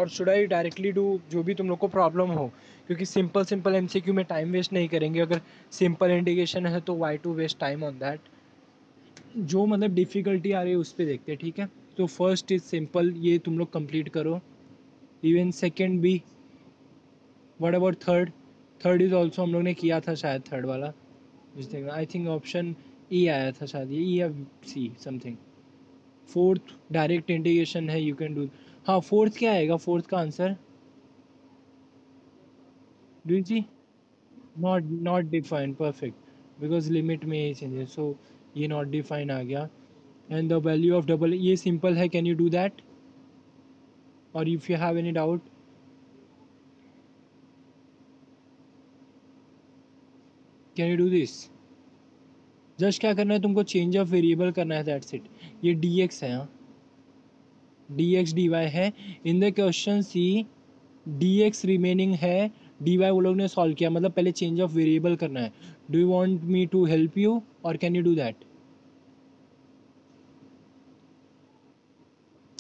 और should I directly do जो भी तुम लोग को प्रॉब्लम हो, क्योंकि सिंपल एमसीक्यू में टाइम वेस्ट नहीं करेंगे। अगर सिंपल इंडिकेशन है तो why to waste time on that. जो मतलब डिफ़िकल्टी आ रही है उस पर देखते हैं, ठीक है। तो फर्स्ट इज सिंपल, ये तुम लोग कंप्लीट करो। इवन सेकेंड भी। What about third? Third is also हम लोग ने किया था शायद, थर्ड वाला आई थिंक ऑप्शन ई आया था शायद, ये ई या c something. Fourth direct integration है, यू कैन डू। हाँ, फोर्थ क्या आएगा, फोर्थ का आंसर डू जी? Not define, perfect, because limit में ये चेंज है, सो ये नॉट डिफाइन आ गया। And the value of double, ये सिंपल है, कैन यू डू दैट? और if you have any doubt can you do this? Just क्या करना है तुमको, चेंज ऑफ वेरिएबल करना है, दैट्स इट। ये डी एक्स है, हाँ डी एक्स डी वाई है। In the question c d x remaining है, डी वाई वो लोग ने सॉल्व किया, मतलब पहले चेंज ऑफ वेरिएबल करना है। Do you want me to help you और can you do that?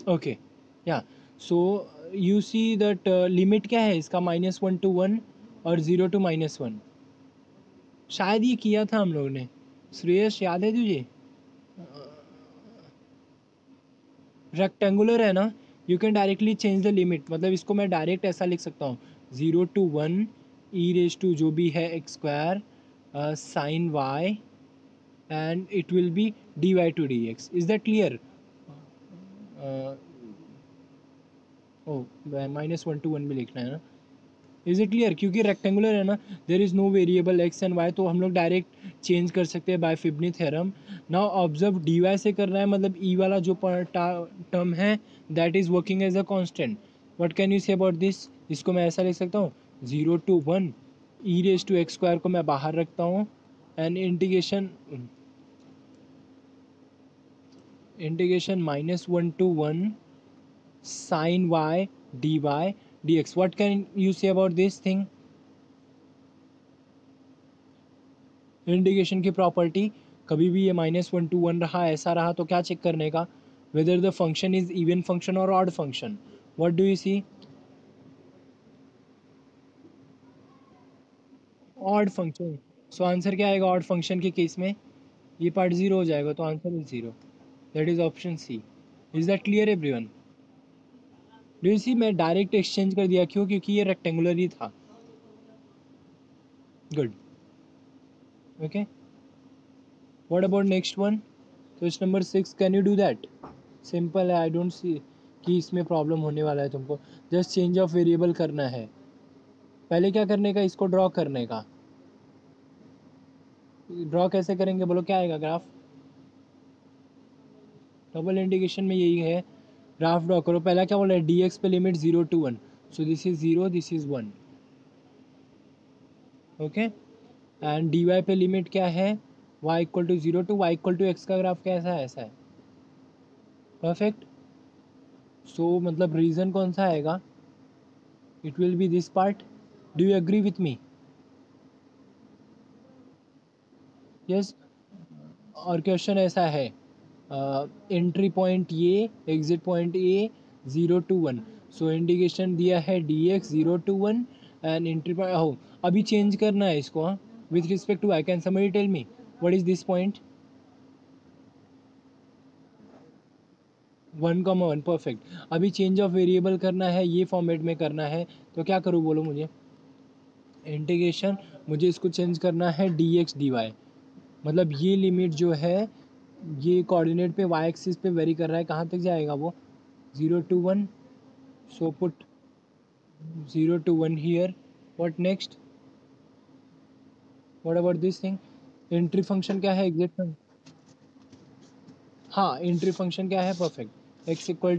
Okay, या so you see that limit क्या है इसका, -1 to 1 और 0 to -1। शायद ये किया था हम लोग ने, श्रेयस याद है तुझे? रेक्टेंगुलर है ना, you can directly change the limit, मतलब इसको मैं डायरेक्ट ऐसा लिख सकता हूँ, 0 to 1 ई रेज टू जो भी है X square sine Y and it will be D Y to D X. Is that clear? ओ, -1 to 1 भी लिखना है ना? Is it clear? क्योंकि रेक्टेंगुलर है ना, there is no variable X and Y, तो हम लोग डायरेक्ट चेंज कर सकते हैं by Fubini theorem. Now observe, D Y से करना है, मतलब ई वाला जो टर्म है that is working as a constant. What can you say about this? इसको मैं ऐसा लिख सकता हूँ, 0 to 1 e raise to x square को मैं बाहर रखता हूँ and integration -1 to 1 sin y dy dx. What can you say about this thing? Integration की प्रॉपर्टी, कभी भी ये -1 to 1 रहा, ऐसा रहा, तो क्या चेक करने का, whether the function is even function और odd function. What do you see? Odd function. So answer क्या आएगा ऑड फंक्शन के केस में? ये पार्ट जीरो हो जाएगा, तो answer is zero. That is option C. Is that clear everyone? Do you see, मैं डायरेक्ट एक्सचेंज कर दिया, क्यों? क्योंकि ये रेक्टेंगुलर ही था। Good, okay. What about next one? Question number 6, can you do that? Simple है, आई डोंट सी कि इसमें प्रॉब्लम होने वाला है तुमको। जस्ट चेंज ऑफ वेरिएबल करना है। पहले क्या करने का, इसको ड्रॉ करने का। ड्रॉ कैसे करेंगे बोलो, क्या आएगा ग्राफ? डबल इंटीग्रेशन में यही है, ग्राफ ड्रॉ करो। पहला क्या बोला है, डी एक्स पे limit 0 to 1, so this is 0, this is 1, okay. And d y पे लिमिट क्या है, y = 0 to y = x का ग्राफ कैसा है, ऐसा है, परफेक्ट। सो मतलब रीज़न कौन सा आएगा, it will be this part. Do you agree with me? Yes. और क्वेश्चन ऐसा है, एंट्री पॉइंट ये, exit point a, 0 to 1, so indication दिया है d x 0 to 1 and entry point हो। अभी चेंज करना है इसको, हाँ, with respect to i. Can somebody tell me what is this point? 1, 1, perfect. अभी चेंज ऑफ वेरिएबल करना है, ये फॉर्मेट में करना है, तो क्या करूँ बोलो मुझे? इंटीग्रेशन, मुझे इसको चेंज करना है डी एक्स डी वाई, मतलब ये लिमिट जो है ये कोऑर्डिनेट पे वाई एक्सिस पे वेरी कर रहा है, कहाँ तक जाएगा वो, 0 to 1, so put 0 to 1 here. What next? What about this thing? Entry function क्या है, एग्जिट फंक्शन? हाँ, एंट्री फंक्शन क्या है, perfect, x equal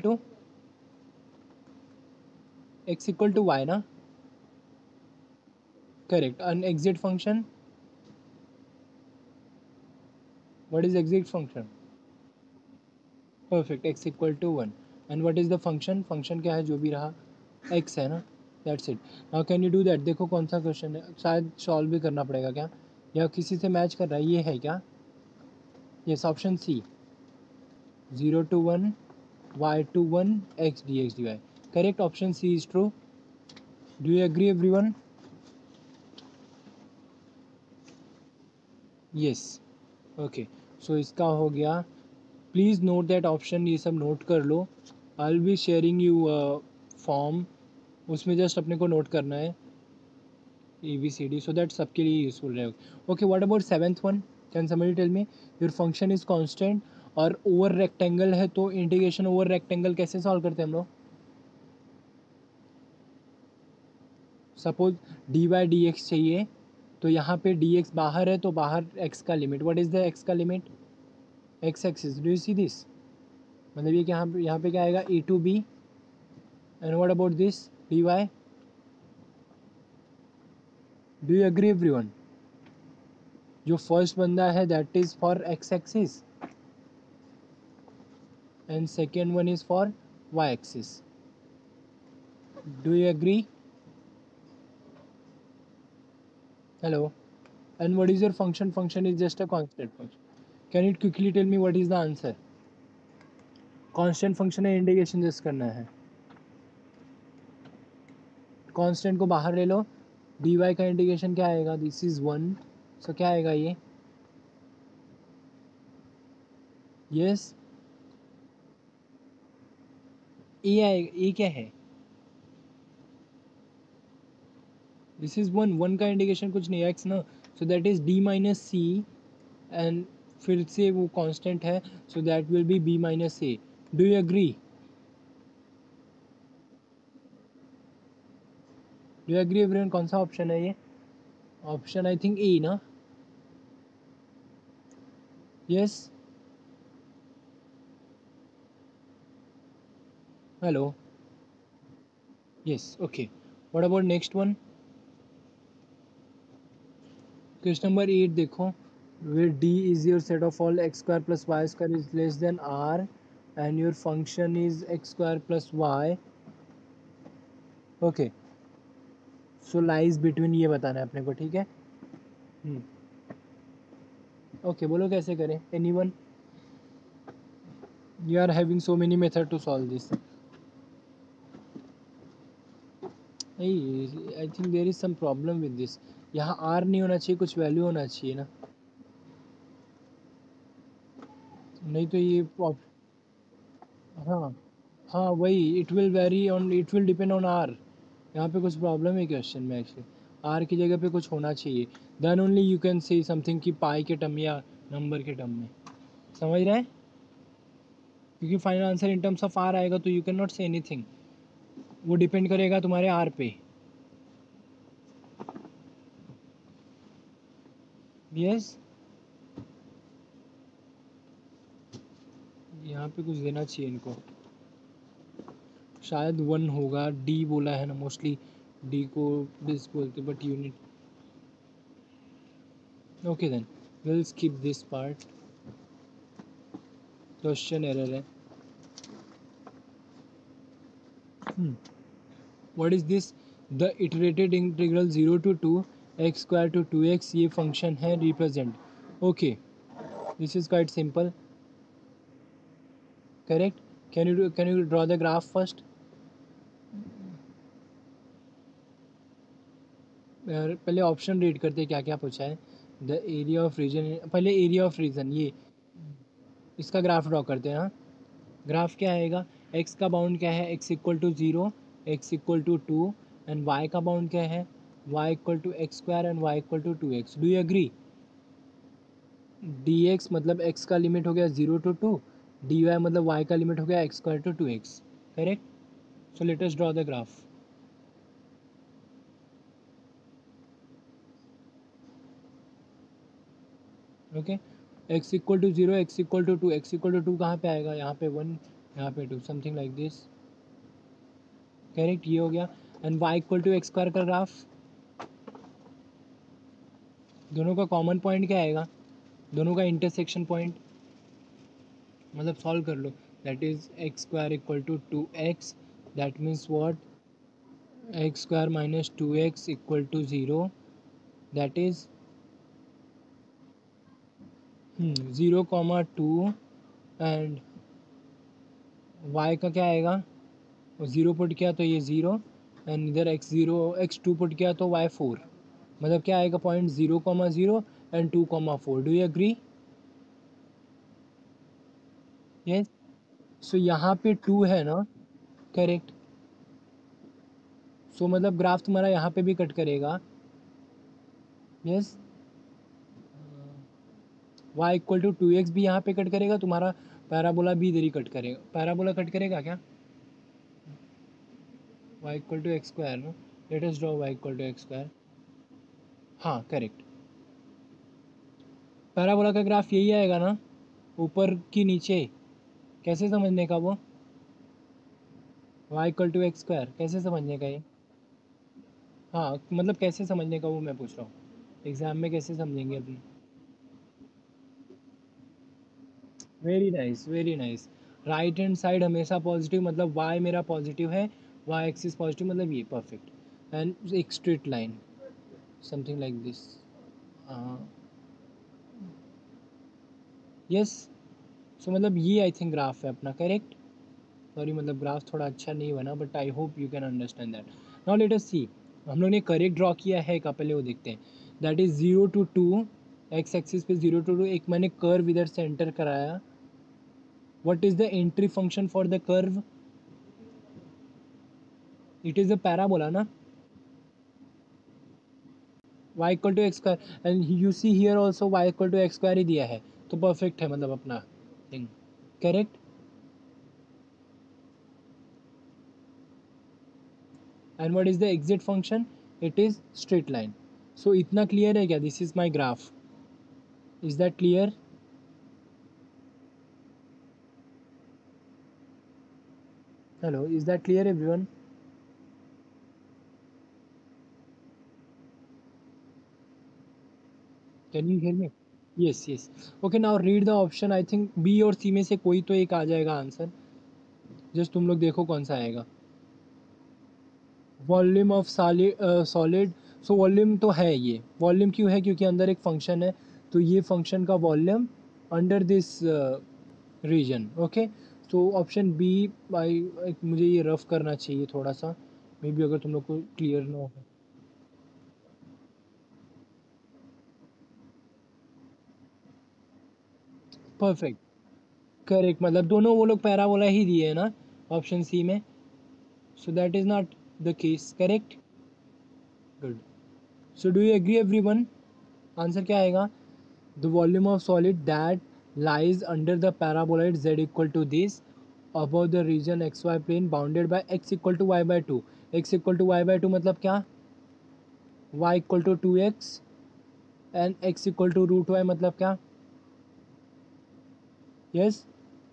to Y ना, correct. And exit function, what is exit function? Perfect, x = 1। And what is the function? Function क्या है जो भी रहा, x है ना, that's it. Now can you do that? देखो कौन सा क्वेश्चन है, शायद सॉल्व भी करना पड़ेगा क्या, या किसी से मैच कर रहा है, ये है क्या? Yes, option C, 0 to 1 y to 1 x dx dy। Correct, option C is true. Do you agree everyone? Yes. Okay, so इसका हो गया. प्लीज़ नोट दैट ऑप्शन, ये सब नोट कर लो. I will be sharing you form, उसमें just अपने को नोट करना है ABCD, सो दैट सबके लिए यूजफुल रहेगा. Okay, what about seventh one? Can somebody tell me? Your function is constant और ओवर रेक्टेंगल है, तो इंटीग्रेशन ओवर रेक्टेंगल कैसे सॉल्व करते हैं हम लोग? सपोज dy/dx चाहिए, तो यहाँ पे dx बाहर है, तो बाहर x का limit. What is the x का limit? x axis. Do you see this? मतलब ये यहाँ पे क्या आएगा? a to b. And what about this dy? Do you agree everyone? जो फर्स्ट बंदा है that is for x axis and second one is for y axis. Do you agree? Hello. And what is your function? Function is just a constant function. Can you quickly tell me what is the answer? Constant function है, integration just करना है. Constant को बाहर ले लो. dy का integration क्या आएगा? This is 1. सो क्या आएगा ये? यस, ए आएगा. ए क्या है? This is 1. 1 का इंटीग्रेशन कुछ नहीं, x ना. So that is d minus c. And फिर से वो कांस्टेंट है, so that will be b minus a. Do you agree? Do you agree everyone? कौन सा ऑप्शन है ये? ऑप्शन आई थिंक ए ना. Yes. Hello. Yes, okay. What about next one? Question number 8 देखो. Where D is your set of all x square plus y square is less than r and your function is x square plus y. Okay. So lies between ये बताना है अपने को, ठीक है? Okay, बोलो कैसे करें? Anyone? You are having so many method to solve this. I think there is some problem with this. यहाँ r नहीं होना चाहिए, कुछ वैल्यू होना चाहिए ना. नहीं तो ये हाँ हाँ वही, it will vary on, it will depend on r. यहाँ पे कुछ प्रॉब्लम है क्वेश्चन में एक्चुअली. आर की जगह पे कुछ होना चाहिए. Then only you can say something कि पाई के टर्म या नंबर के टर्म में. समझ रहे हैं? क्योंकि final answer in terms of r आएगा, तो you can not say anything. वो डिपेंड करेगा तुम्हारे आर पे. यस. यहाँ पे कुछ देना चाहिए इनको. शायद 1 होगा. डी बोला है ना, मोस्टली डी को दिस बोलते, but unit. Okay then will skip this part. Question error है. What is this? The iterated integral 0 to 2 x square to 2x, ये फंक्शन है represent. Okay, this is quite simple. Correct. Can you draw the graph first? पहले option read करते क्या क्या पूछा है. The area of region. पहले area of region, ये इसका ग्राफ ड्रॉ करते हैं. हाँ, ग्राफ क्या आएगा? x का बाउंड क्या है? x equal to 0, x equal to 2. And y का बाउंड क्या है? y equal to x square and y equal to 2x. डू यू एग्री? dx मतलब x का लिमिट हो गया 0 to 2. dy मतलब y का लिमिट हो गया x square to 2x. Correct. So let us draw the graph. Okay. x equal to 0, x equal to 2. x equal to 2 कहाँ पे आएगा? यहाँ पे 1, यहाँ पे 2, समथिंग लाइक दिस. करेक्ट, ये हो गया. And y equal to x square का ग्राफ. दोनों का कॉमन पॉइंट क्या आएगा? दोनों का इंटरसेक्शन पॉइंट. मतलब सॉल्व कर लो. That is X square equal to 2x. That means what? X square minus 2x equal to 0. That is 0, 2. And y का क्या आएगा? 0 पुट किया तो ये 0, एंड इधर x0 x2 पुट किया तो y4, मतलब क्या आएगा point 0,0 and 2,4. Do you agree? Yes. So यहाँ पे 2 है ना, करेक्ट. सो मतलब ग्राफ तुम्हारा यहाँ पे भी कट करेगा. Yes. y equal to 2x भी यहाँ पे कट करेगा तुम्हारा. पैराबोला भी इधर ही कट करेगा. पैराबोला कट करेगा क्या? y equal to x square no. Let us draw y equal to x square. हाँ करेक्ट. पैराबोला का ग्राफ यही आएगा ना, ऊपर की नीचे. कैसे समझने का वो? y equal to x square कैसे समझने का ये? हाँ मतलब कैसे समझने का वो मैं पूछ रहा हूँ. एग्जाम में कैसे समझेंगे अभी? Very nice, very nice. Right hand side हमेशा पॉजिटिव, मतलब y मेरा पॉजिटिव है, y एक्सिस पॉजिटिव, मतलब ये परफेक्ट. एंड एक straight line, something like this. Yes. So मतलब ये आई थिंक ग्राफ है अपना, करेक्ट. सॉरी मतलब ग्राफ थोड़ा अच्छा नहीं बना, but I hope you can understand that. Now let us see. हम लोग ने करेक्ट ड्रॉ किया है का, पहले वो देखते हैं. That is 0 to 2, x axis पे 0 to 2. एक मैंने कर्व इधर से एंटर कराया. What is the entry function for the curve? It is a parabola ना. y equal to x square, and you see here also y equal to x square ही दिया है. तो परफेक्ट है मतलब अपना thing, correct. And what is the exit function? It is straight line. So इतना clear है क्या? This is my graph. Is that clear? Hello, is that clear everyone? Can you hear me? Yes yes. Okay, now read the option. I think B और C में से कोई तो एक आ जाएगा आंसर. जस्ट तुम लोग देखो कौन सा आएगा. Volume of solid. So volume तो है ये. वॉल्यूम क्यों है? क्योंकि अंदर एक फंक्शन है. तो ये फंक्शन का volume under this region. Okay. तो ऑप्शन बी. भाई मुझे ये रफ करना चाहिए थोड़ा सा, मे बी अगर तुम लोग को क्लियर ना हो. परफेक्ट. करेक्ट, मतलब दोनों वो लोग पैराबोला ही दिए है ना ऑप्शन सी में. So that is not the case, correct. Good. So do you agree everyone? Answer क्या आएगा? The volume of solid that lies under the paraboloid z equal to this above the region xy plane bounded by x equal to y by 2. x equal to y by 2 मतलब क्या? y equal to 2x and x equal to root y मतलब क्या? Yes.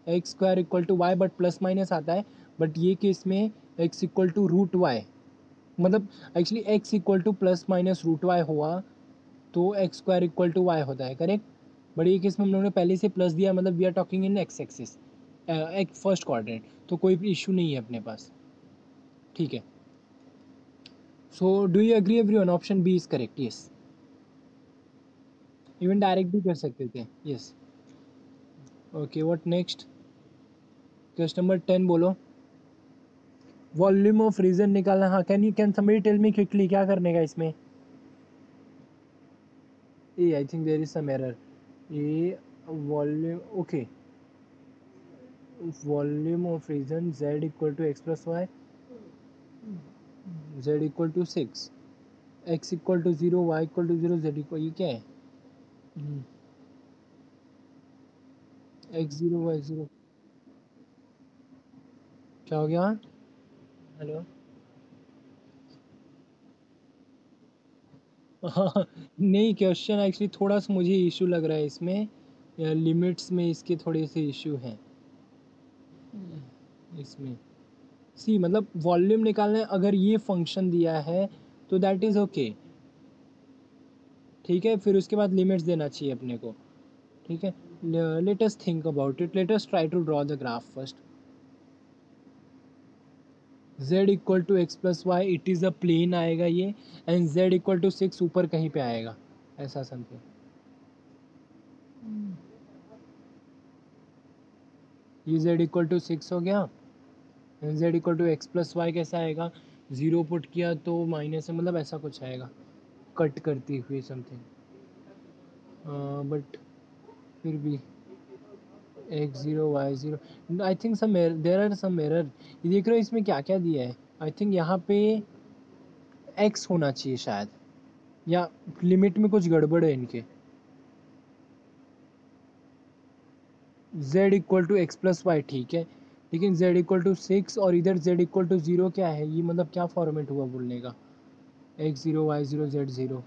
X square equal to Y, but plus minus आता है. But ये case में X equal to root Y, मतलब actually X equal to plus minus root Y हुआ तो X square equal to Y होता है, करेक्ट. बट ये केस में हम लोगों ने पहले से प्लस दिया, मतलब we are talking in x axis, एक फर्स्ट क्वाड्रेंट, तो कोई भी इशू नहीं है अपने पास. ठीक है. So do you agree everyone? Option B is correct. Yes. Even direct भी कर सकते थे. Yes. Okay, what next? Question number 10 बोलो. वॉल्यूम ऑफ रीजन निकालना. हाँ, can somebody tell me quickly क्या करने का इसमें? Uh I think there is some error. Uh volume, okay. Volume of region z equal to x plus Y, z equal to 6, x equal to 0, y equal to 0, z equal, ये क्या है? x0 y0. क्या हो गया? Hello. हाँ. नहीं, question actually थोड़ा सा मुझे इशू लग रहा है इसमें, लिमिट्स में इसके थोड़े से इशू हैं इसमें. सी मतलब वॉल्यूम निकालना है, अगर ये फंक्शन दिया है तो दैट इज़ ओके. ठीक है, फिर उसके बाद लिमिट्स देना चाहिए अपने को. ठीक है. Let us think about it. Let us try to draw the graph first. z equal to x plus y, it is a plane आएगा ये. एंड z इक्वल टू 6 ऊपर कहीं पे आएगा, ऐसा समथिंग. ये z इक्वल टू 6 हो गया. z equal to x plus y कैसा आएगा, ज़ीरो पुट किया तो माइनस है, मतलब ऐसा कुछ आएगा कट करती हुई समथिंग, बट फिर भी x zero Y zero, I think some there are some error. ये देख रहे हो इसमें क्या क्या दिया है, आई थिंक यहाँ पे एक्स होना चाहिए शायद, या लिमिट में कुछ गड़बड़ है इनके। z equal to x plus y ठीक है, लेकिन z इक्वल टू सिक्स और इधर z इक्वल टू ज़ीरो क्या है, ये मतलब क्या फॉर्मेट हुआ बोलने का, X zero Y zero Z zero.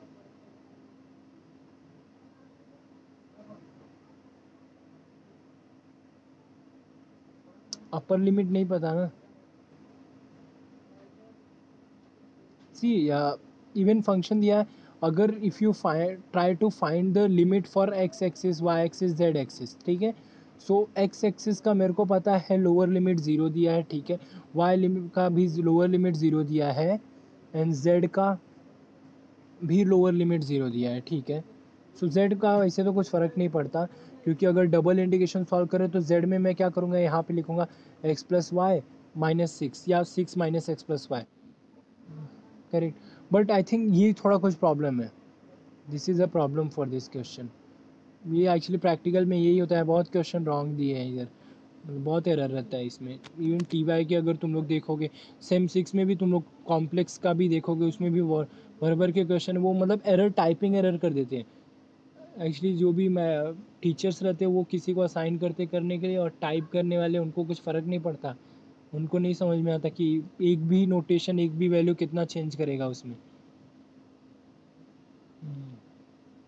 Upper limit नहीं पता ना, सी इवन फंक्शन दिया है, अगर if you try to find the limit for X axis Y axis Z axis, ठीक है। सो एक्स एक्सिस का मेरे को पता है लोअर लिमिट ज़ीरो दिया है, ठीक है। वाई लिमिट का भी लोअर लिमिट ज़ीरो दिया है, एंड जेड का भी लोअर लिमिट ज़ीरो दिया है, ठीक है। सो जेड का वैसे तो कुछ फ़र्क नहीं पड़ता, क्योंकि अगर डबल इंटीग्रेशन सॉल्व करें तो जेड में मैं क्या करूँगा, यहाँ पे लिखूँगा X plus Y minus six, या six minus X plus Y, correct. But I think ये थोड़ा कुछ प्रॉब्लम है, this is a problem for this question. ये एक्चुअली प्रैक्टिकल में यही होता है, बहुत क्वेश्चन रॉन्ग दिए हैं इधर, बहुत एरर रहता है इसमें। इवन टी वाई के अगर तुम लोग देखोगे, सेम सिक्स में भी तुम लोग कॉम्प्लेक्स का भी देखोगे, उसमें भी भर भर के क्वेश्चन, वो मतलब एरर, टाइपिंग एरर कर देते हैं। एक्चुअली जो भी मैं टीचर्स रहते हैं वो किसी को असाइन करते करने के लिए, और टाइप करने वाले उनको कुछ फ़र्क नहीं पड़ता, उनको नहीं समझ में आता कि एक भी नोटेशन, एक भी वैल्यू कितना चेंज करेगा उसमें।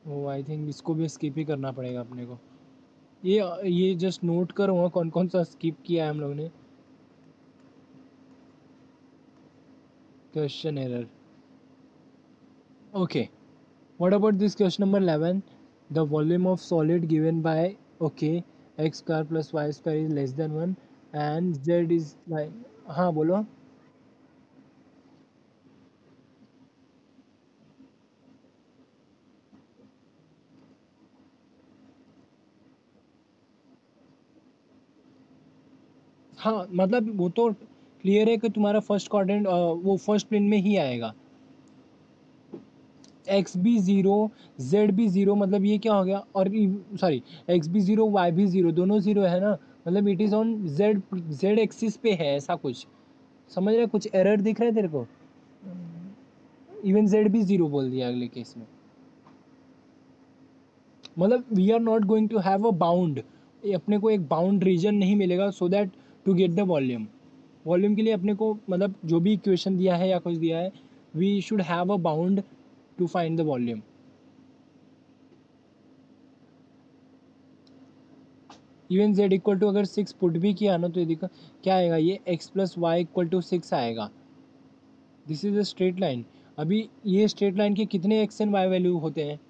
वो आई थिंक इसको भी स्किप ही करना पड़ेगा अपने को। ये जस्ट नोट करो कौन कौन सा स्किप किया है हम लोग ने। Question error, okay. What about this question number 11, the volume of solid given by, okay, x square plus Y square is less than one, and z is like, हाँ बोलो। हाँ मतलब वो तो क्लियर है कि तुम्हारा फर्स्ट क्वाड्रेंट वो फर्स्ट प्लेन में ही आएगा, एक्स भी ज़ीरो जेड भी ज़ीरो, मतलब ये क्या हो गया, और सॉरी, एक्स भी ज़ीरो वाई भी ज़ीरो, दोनों ज़ीरो है ना, मतलब it is on Z, Z axis पे है ऐसा कुछ, समझ रहे, कुछ एरर दिख रहा है तेरे को, इवन जेड भी ज़ीरो बोल दिया अगले केस में, मतलब we are not going to have a bound, अपने को एक बाउंड रीजन नहीं मिलेगा, so that to get the volume, volume के लिए अपने को मतलब जो भी इक्वेशन दिया है या कुछ दिया है, we should have a bound to find the volume. Even Z equal to अगर सिक्स पुट भी किया ना, तो ये देखो क्या आएगा, ये X plus Y equal to six आएगा, this is a straight line. अभी ये स्ट्रेट लाइन के कितने एक्स एंड वाई वैल्यू होते हैं,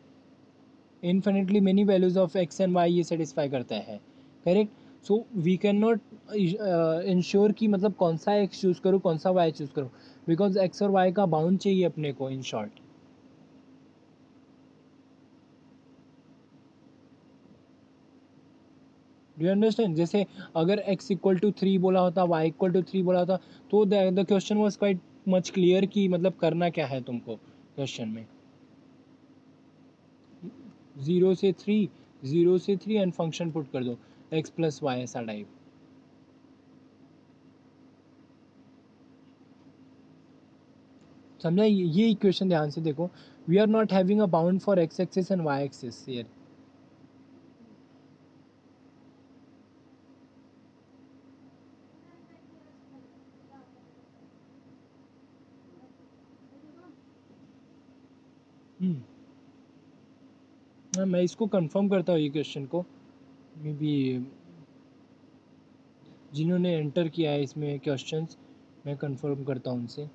infinitely many values of x and y ये सेटिस्फाई करता है, correct. So we can not ensure कि मतलब कौन सा एक्स चूज़ करूँ कौन सा वाई चूज़ करूँ, बिकॉज एक्स और वाई का बाउंड चाहिए अपने को, in short. Do you understand, जैसे अगर x इक्वल टू थ्री बोला होता, y इक्वल टू थ्री बोला होता, तो the question was quite much clear कि मतलब करना क्या है तुमको क्वेश्चन में, ज़ीरो से थ्री, ज़ीरो से थ्री एंड फंक्शन पुट कर दो x प्लस वाई, ऐसा टाइप। समझा, ये इक्वेशन ध्यान से देखो, we are not having a bound for x axis and y axis here. मैं इसको कंफर्म करता हूँ ये क्वेश्चन को, मे बी जिन्होंने एंटर किया है इसमें क्वेश्चंस, मैं कंफर्म करता हूँ उनसे,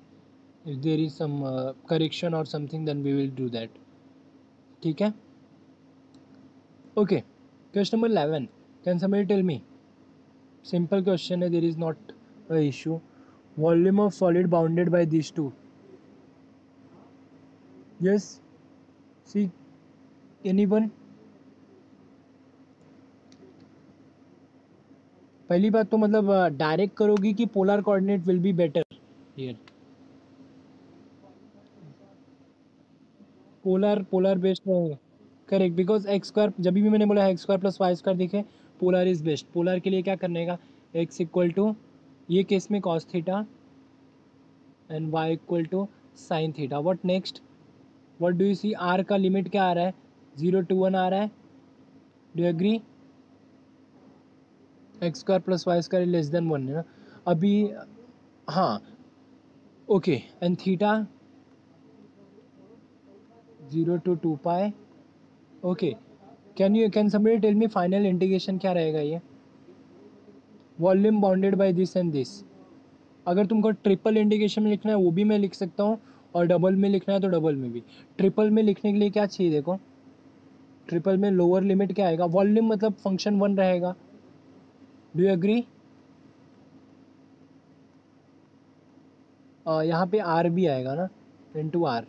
if there is some correction or something then we will do that, ठीक है। Okay, question number 11, can somebody tell me, simple question है, there is not a issue, volume of solid bounded by this two, yes, see, anyone, पहली बात तो मतलब direct करोगी कि polar coordinate will be better here? Polar polar based रहेगा। Correct, because X square, जब भी मैंने बोला X square plus Y square दिखे, पोलर इज बेस्ट। पोलर के लिए क्या करने का, एक्स इक्वल टू, ये केस में cos theta and Y equal to sine theta. What next, what do you see, R का लिमिट क्या आ रहा है, 0 to 1 आ रहा है, do agree? X square plus Y square less than 1 है ना अभी। हाँ, ओके, एंड थीटा 0 to 2 पाई। Okay, can somebody tell me final integration क्या रहेगा ये, volume bounded by this and this. अगर तुमको ट्रिपल इंटीग्रेशन में लिखना है वो भी मैं लिख सकता हूँ, और डबल में लिखना है तो डबल में भी। ट्रिपल में लिखने के लिए क्या चाहिए देखो, ट्रिपल में लोअर लिमिट क्या आएगा, वॉल्यूम मतलब फंक्शन 1 रहेगा, डू यू एग्री? यहाँ पे आर भी आएगा ना, इनटू आर,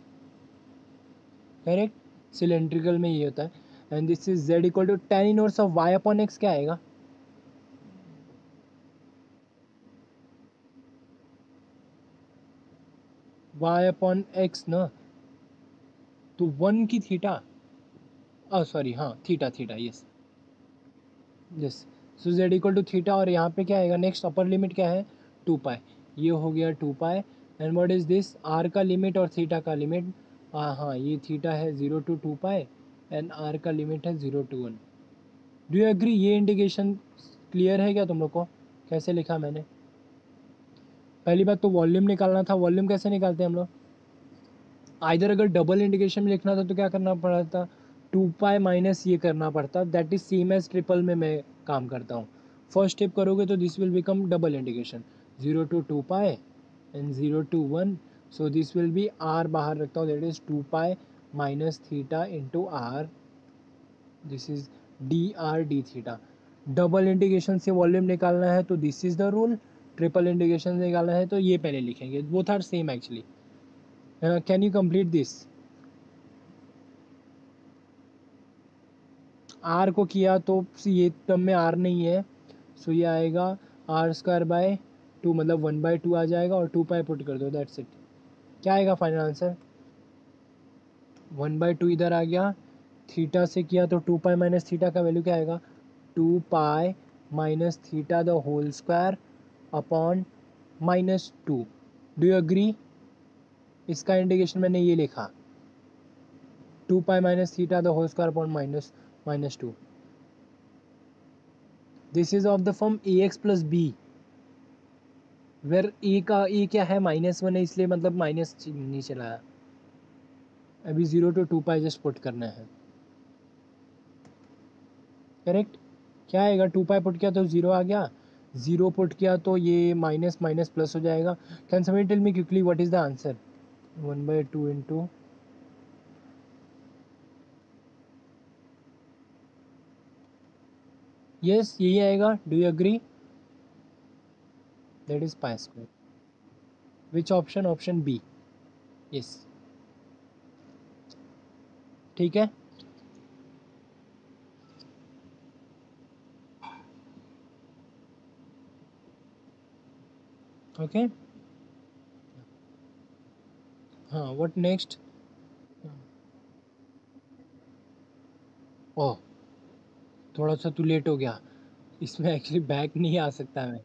करेक्ट। सिलेंड्रिकल में ये होता है। And this is z equal to tan inverse of y upon x, क्या आएगा, वाई अपॉन एक्स ना, तो 1 की थीटा, सॉरी हाँ, theta theta, yes yes. So z equal to theta, और यहाँ पे क्या आएगा नेक्स्ट, अपर लिमिट क्या है, 2 पाई, ये हो गया 2 पाई। And what is this, R का लिमिट और थीटा का लिमिट, हाँ ये थीटा है 0 to 2 पाई, एंड आर का लिमिट है 0 to 1। Do you agree? ये इंडिकेशन क्लियर है क्या तुम लोग को, कैसे लिखा मैंने? पहली बात तो वॉल्यूम निकालना था, वॉल्यूम कैसे निकालते हैं हम लोग, आइधर अगर डबल इंडिकेशन में लिखना था तो क्या करना पड़ा था, 2 पाई माइनस ये करना पड़ता, that is same as triple में मैं काम करता हूँ। फर्स्ट स्टेप करोगे तो this will become double indication, 0 to 2 pi and 0 to 1। So this will be, R बाहर रखता हूँ, that is 2 pi minus theta into R, this is d R d theta. Double integration से volume निकालना है तो this is the rule, triple integration से निकालना है तो ये पहले लिखेंगे, both are same actually. Can you complete this? R को किया तो ये टर्म में आर नहीं है, सो ये आएगा आर स्क्वायर बाय 2, मतलब 1/2 आ जाएगा, और 2 पाई पुट कर दो, दैट्स इट। क्या आएगा फाइनल आंसर, 1/2 इधर आ गया, थीटा से किया तो 2 पाई माइनस थीटा का वैल्यू क्या आएगा, 2 पाई minus theta the whole square upon -2। Do you agree? इसका इंडिकेशन मैंने ये लिखा, 2 पाई minus theta the whole square upon -2। This is of the form A X plus B, where A का ए क्या है, -1 है, इसलिए मतलब माइनस नहीं चलाया। अभी 0 to 2 पाई जस्ट पुट करना है, करेक्ट। क्या आएगा, 2 पाई पुट किया तो 0 आ गया, 0 पुट किया तो ये माइनस माइनस प्लस हो जाएगा। Can somebody tell me quickly what is the answer, 1/2 into, yes यही आएगा, do you agree? That is pi square, which option, option B, yes, ठीक है। ओके, हाँ, व्हाट नेक्स्ट? ओह, थोड़ा सा तू लेट हो गया, इसमें एक्चुअली बैक नहीं आ सकता मैं।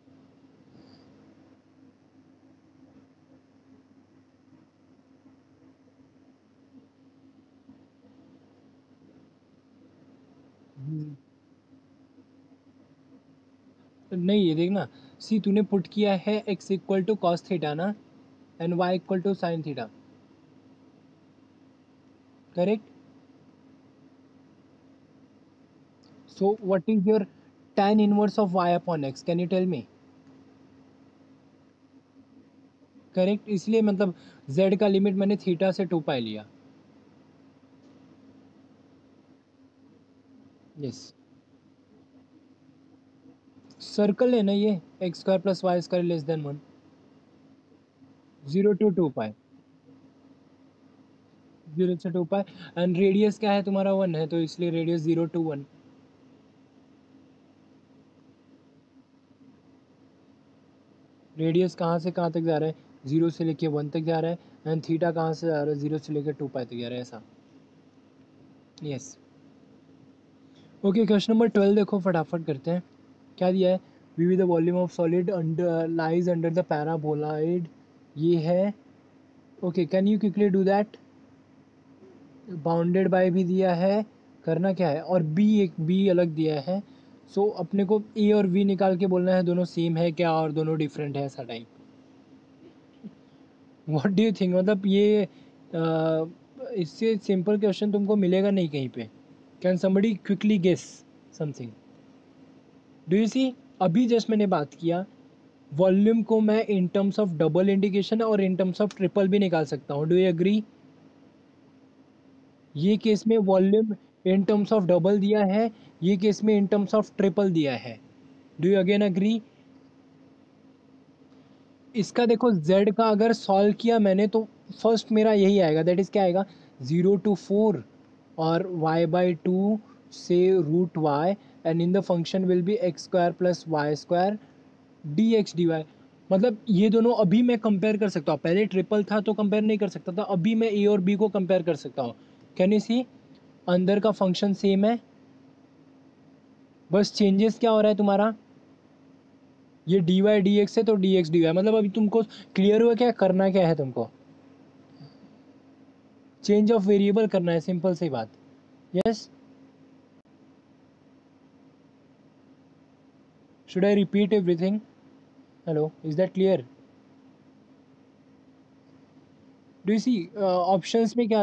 हम्म, नहीं ये देखना, सी तूने पुट किया है X equal to cos theta ना, and Y equal to sine theta, correct. So what is your tan inverse of y upon x, can you tell me? Correct, इसलिए मतलब z का लिमिट मैंने थीटा से 2 पाई लिया, yes. Circle है ना ये, x square plus Y square less than 1, 0 to 2 pi, 0 से 2 पाई, एंड रेडियस क्या है तुम्हारा 1 है, तो इसलिए रेडियस 0 to 1, रेडियस कहाँ से कहाँ तक जा रहा है, 0 से लेके 1 तक जा रहा है, एंड थीटा कहाँ से जा रहा है, 0 से लेके 2 पाई तक जा रहा है, ऐसा। यस। ओके, क्वेश्चन नंबर 12 देखो, फटाफट करते हैं। क्या दिया है, we we the volume of solid under lies under the paraboloid, ये है। Okay, can you quickly do that. Bounded by भी दिया है, करना क्या है, और बी, एक बी अलग दिया है। सो अपने को ए और वी निकाल के बोलना है दोनों सेम है क्या और दोनों डिफरेंट है, ऐसा type. What do you think, मतलब ये इससे सिंपल क्वेश्चन तुमको मिलेगा नहीं कहीं पे। Can somebody quickly guess something. Do you see, अभी जस्ट मैंने बात किया, वॉल्यूम को मैं in terms of double indication और इन टर्म्स ऑफ ट्रिपल भी निकाल सकता हूँ। Do you agree. ये केस में volume in terms of double दिया है, ये केस में इन टर्म्स ऑफ ट्रिपल दिया है। Do you again agree. इसका देखो z का अगर सॉल्व किया मैंने तो फर्स्ट मेरा यही आएगा, दैट इज क्या आएगा, 0 to 4 और y/2 से root y, and in the function will be x² + y² dx/dy। मतलब ये दोनों अभी मैं कंपेयर कर सकता हूँ, पहले ट्रिपल था तो कंपेयर नहीं कर सकता था, अभी मैं a और b को कंपेयर कर सकता हूँ। कैन यू सी, अंदर का फंक्शन सेम है, बस चेंजेस क्या हो रहा है तुम्हारा, ये dy dx है तो dx dy। मतलब अभी तुमको क्लियर हुआ क्या करना क्या है तुमको, चेंज ऑफ वेरिएबल करना है, सिंपल सी बात। Yes, should I repeat everything. Hello, is that clear. Do you see options में क्या